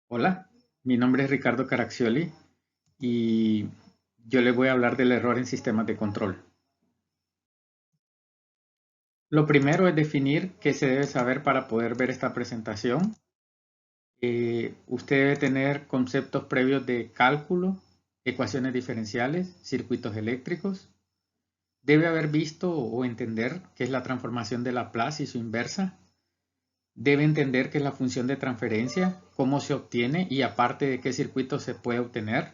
Hola, mi nombre es Ricardo Caraccioli y yo les voy a hablar del error en sistemas de control. Lo primero es definir qué se debe saber para poder ver esta presentación. Usted debe tener conceptos previos de cálculo, ecuaciones diferenciales, circuitos eléctricos. Debe haber visto o entender qué es la transformación de Laplace y su inversa. Debe entender qué es la función de transferencia, cómo se obtiene y aparte de qué circuito se puede obtener.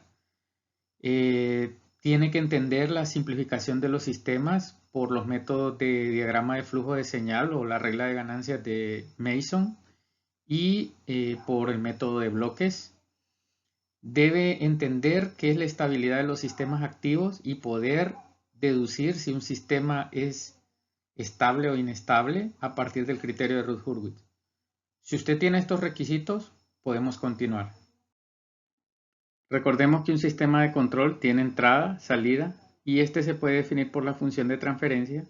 Tiene que entender la simplificación de los sistemas por los métodos de diagrama de flujo de señal o la regla de ganancias de Mason y por el método de bloques. Debe entender qué es la estabilidad de los sistemas activos y poder deducir si un sistema es estable o inestable a partir del criterio de Ruth-Hurwitz. Si usted tiene estos requisitos, podemos continuar. Recordemos que un sistema de control tiene entrada, salida, y este se puede definir por la función de transferencia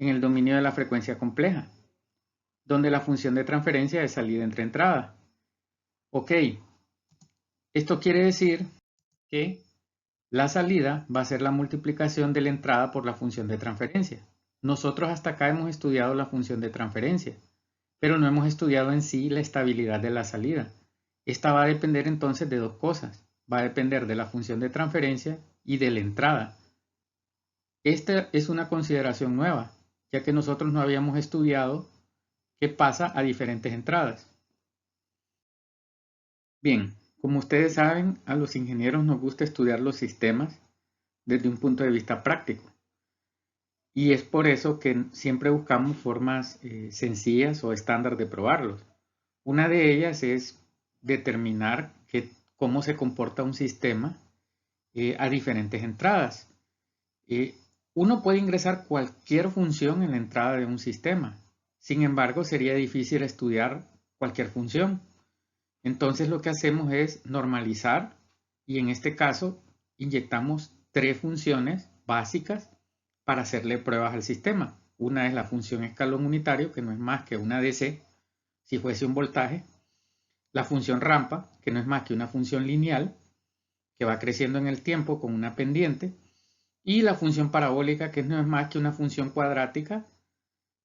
en el dominio de la frecuencia compleja, donde la función de transferencia es salida entre entrada. Ok, esto quiere decir que la salida va a ser la multiplicación de la entrada por la función de transferencia. Nosotros hasta acá hemos estudiado la función de transferencia, pero no hemos estudiado en sí la estabilidad de la salida. Esta va a depender entonces de dos cosas. Va a depender de la función de transferencia y de la entrada. Esta es una consideración nueva, ya que nosotros no habíamos estudiado qué pasa a diferentes entradas. Bien, como ustedes saben, a los ingenieros nos gusta estudiar los sistemas desde un punto de vista práctico. Y es por eso que siempre buscamos formas sencillas o estándar de probarlos. Una de ellas es determinar cómo se comporta un sistema a diferentes entradas. Uno puede ingresar cualquier función en la entrada de un sistema. Sin embargo, sería difícil estudiar cualquier función. Entonces lo que hacemos es normalizar y en este caso inyectamos tres funciones básicas para hacerle pruebas al sistema. Una es la función escalón unitario, que no es más que una DC, si fuese un voltaje. La función rampa, que no es más que una función lineal, que va creciendo en el tiempo con una pendiente. Y la función parabólica, que no es más que una función cuadrática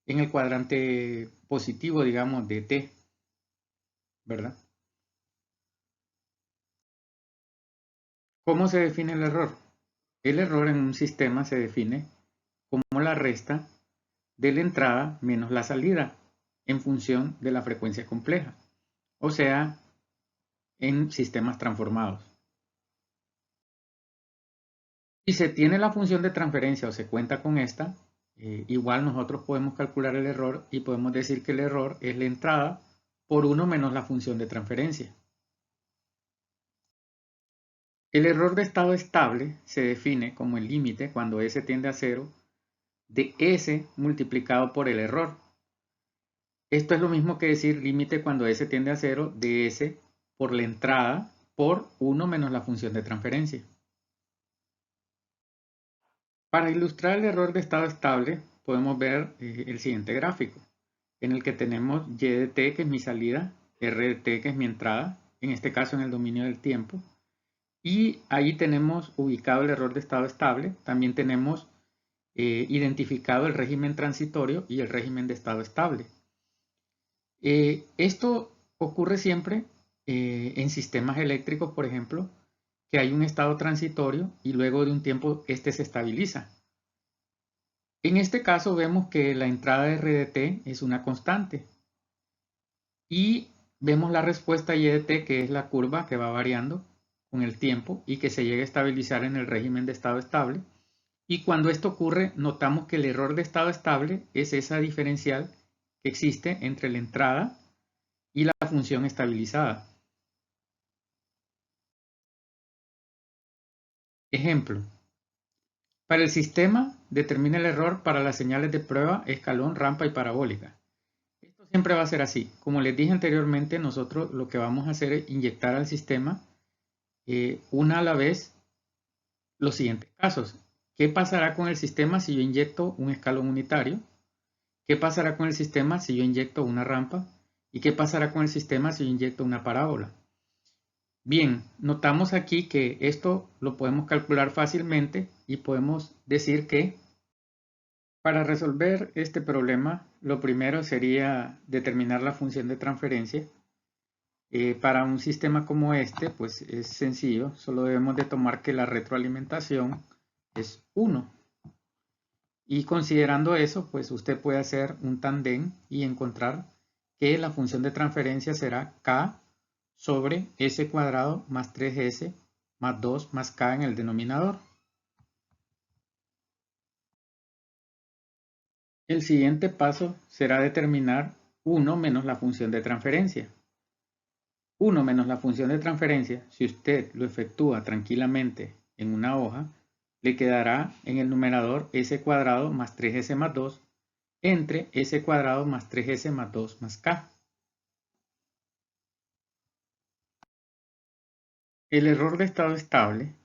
en el cuadrante positivo, digamos, de t, ¿verdad? ¿Cómo se define el error? El error en un sistema se define como la resta de la entrada menos la salida en función de la frecuencia compleja, o sea, en sistemas transformados. Si se tiene la función de transferencia o se cuenta con esta, igual nosotros podemos calcular el error y podemos decir que el error es la entrada por 1 menos la función de transferencia. El error de estado estable se define como el límite cuando S tiende a 0 de S multiplicado por el error. Esto es lo mismo que decir límite cuando S tiende a 0 de S por la entrada por 1 menos la función de transferencia. Para ilustrar el error de estado estable podemos ver el siguiente gráfico en el que tenemos Y de t que es mi salida, R de t que es mi entrada, en este caso en el dominio del tiempo, y ahí tenemos ubicado el error de estado estable. También tenemos identificado el régimen transitorio y el régimen de estado estable. Esto ocurre siempre en sistemas eléctricos, por ejemplo, que hay un estado transitorio y luego de un tiempo este se estabiliza. En este caso vemos que la entrada de R de t es una constante y vemos la respuesta Y de t, que es la curva que va variando con el tiempo y que se llega a estabilizar en el régimen de estado estable. Y cuando esto ocurre, notamos que el error de estado estable es esa diferencial que existe entre la entrada y la función estabilizada. Ejemplo. Para el sistema, determina el error para las señales de prueba, escalón, rampa y parabólica. Esto siempre va a ser así. Como les dije anteriormente, nosotros lo que vamos a hacer es inyectar al sistema una a la vez los siguientes casos. ¿Qué pasará con el sistema si yo inyecto un escalón unitario? ¿Qué pasará con el sistema si yo inyecto una rampa? ¿Y qué pasará con el sistema si yo inyecto una parábola? Bien, notamos aquí que esto lo podemos calcular fácilmente y podemos decir que para resolver este problema, lo primero sería determinar la función de transferencia. Para un sistema como este, pues es sencillo, solo debemos de tomar que la retroalimentación es 1. Y considerando eso, pues usted puede hacer un tandem y encontrar que la función de transferencia será k sobre s cuadrado más 3s más 2 más k en el denominador. El siguiente paso será determinar 1 menos la función de transferencia. 1 menos la función de transferencia, si usted lo efectúa tranquilamente en una hoja, le quedará en el numerador s cuadrado más 3s más 2 entre s cuadrado más 3s más 2 más k. El error de estado estable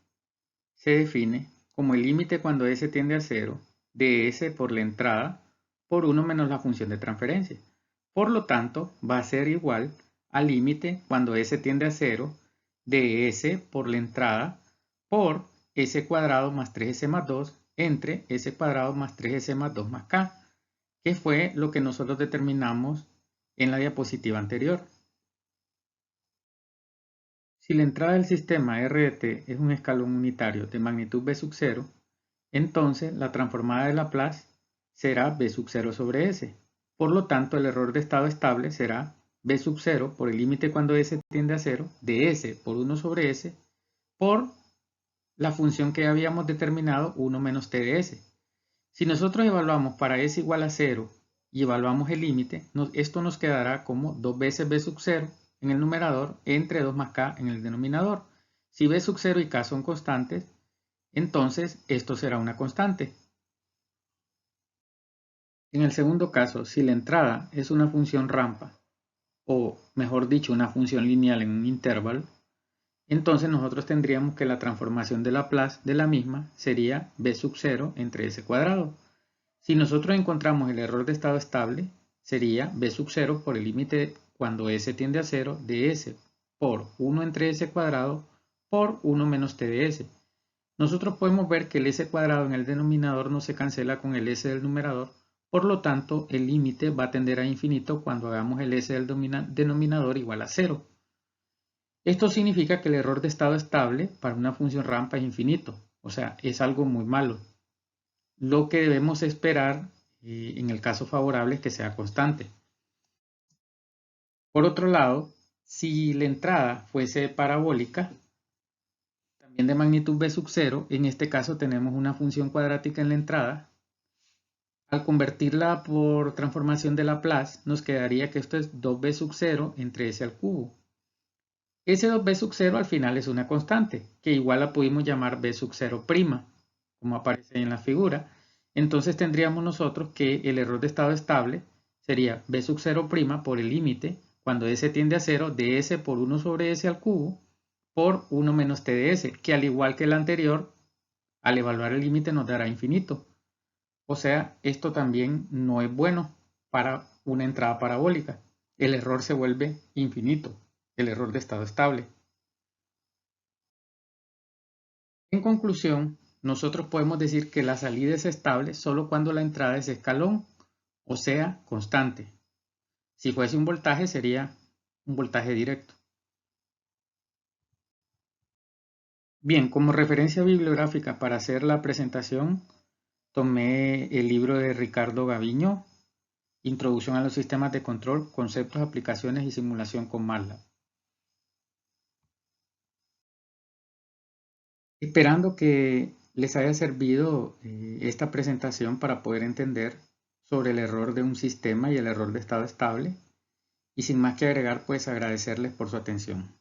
se define como el límite cuando s tiende a 0 de s por la entrada por 1 menos la función de transferencia. Por lo tanto, va a ser igual al límite cuando s tiende a 0 de s por la entrada por s cuadrado más 3s más 2 entre s cuadrado más 3s más 2 más k, que fue lo que nosotros determinamos en la diapositiva anterior. Si la entrada del sistema R de t es un escalón unitario de magnitud b sub 0, entonces la transformada de Laplace será b sub 0 sobre s. Por lo tanto, el error de estado estable será b sub 0 por el límite cuando s tiende a 0 de s por 1 sobre s por la función que habíamos determinado 1 menos t de s. Si nosotros evaluamos para s igual a 0 y evaluamos el límite, esto nos quedará como 2 veces b sub 0 en el numerador entre 2 más k en el denominador. Si b sub 0 y k son constantes, entonces esto será una constante. En el segundo caso, si la entrada es una función rampa, o mejor dicho, una función lineal en un intervalo, entonces nosotros tendríamos que la transformación de Laplace de la misma sería b sub 0 entre s cuadrado. Si nosotros encontramos el error de estado estable, sería b sub 0 por el límite cuando s tiende a 0 de s por 1 entre s cuadrado por 1 menos t de s. Nosotros podemos ver que el s cuadrado en el denominador no se cancela con el s del numerador, por lo tanto el límite va a tender a infinito cuando hagamos el s del denominador igual a 0. Esto significa que el error de estado estable para una función rampa es infinito, o sea, es algo muy malo. Lo que debemos esperar en el caso favorable es que sea constante. Por otro lado, si la entrada fuese parabólica, también de magnitud b sub 0, en este caso tenemos una función cuadrática en la entrada. Al convertirla por transformación de Laplace, nos quedaría que esto es 2b sub 0 entre s al cubo. Ese 2b sub 0 al final es una constante, que igual la pudimos llamar b sub 0', como aparece en la figura. Entonces tendríamos nosotros que el error de estado estable sería b sub 0' por el límite, cuando s tiende a 0, de s por 1 sobre s al cubo, por 1 menos t de s, que al igual que el anterior, al evaluar el límite nos dará infinito. O sea, esto también no es bueno para una entrada parabólica. El error se vuelve infinito, el error de estado estable. En conclusión, nosotros podemos decir que la salida es estable solo cuando la entrada es escalón, o sea, constante. Si fuese un voltaje, sería un voltaje directo. Bien, como referencia bibliográfica para hacer la presentación, tomé el libro de Ricardo Gaviño, Introducción a los sistemas de control, conceptos, aplicaciones y simulación con MATLAB. Esperando que les haya servido esta presentación para poder entender sobre el error de un sistema y el error de estado estable. Y sin más que agregar, pues agradecerles por su atención.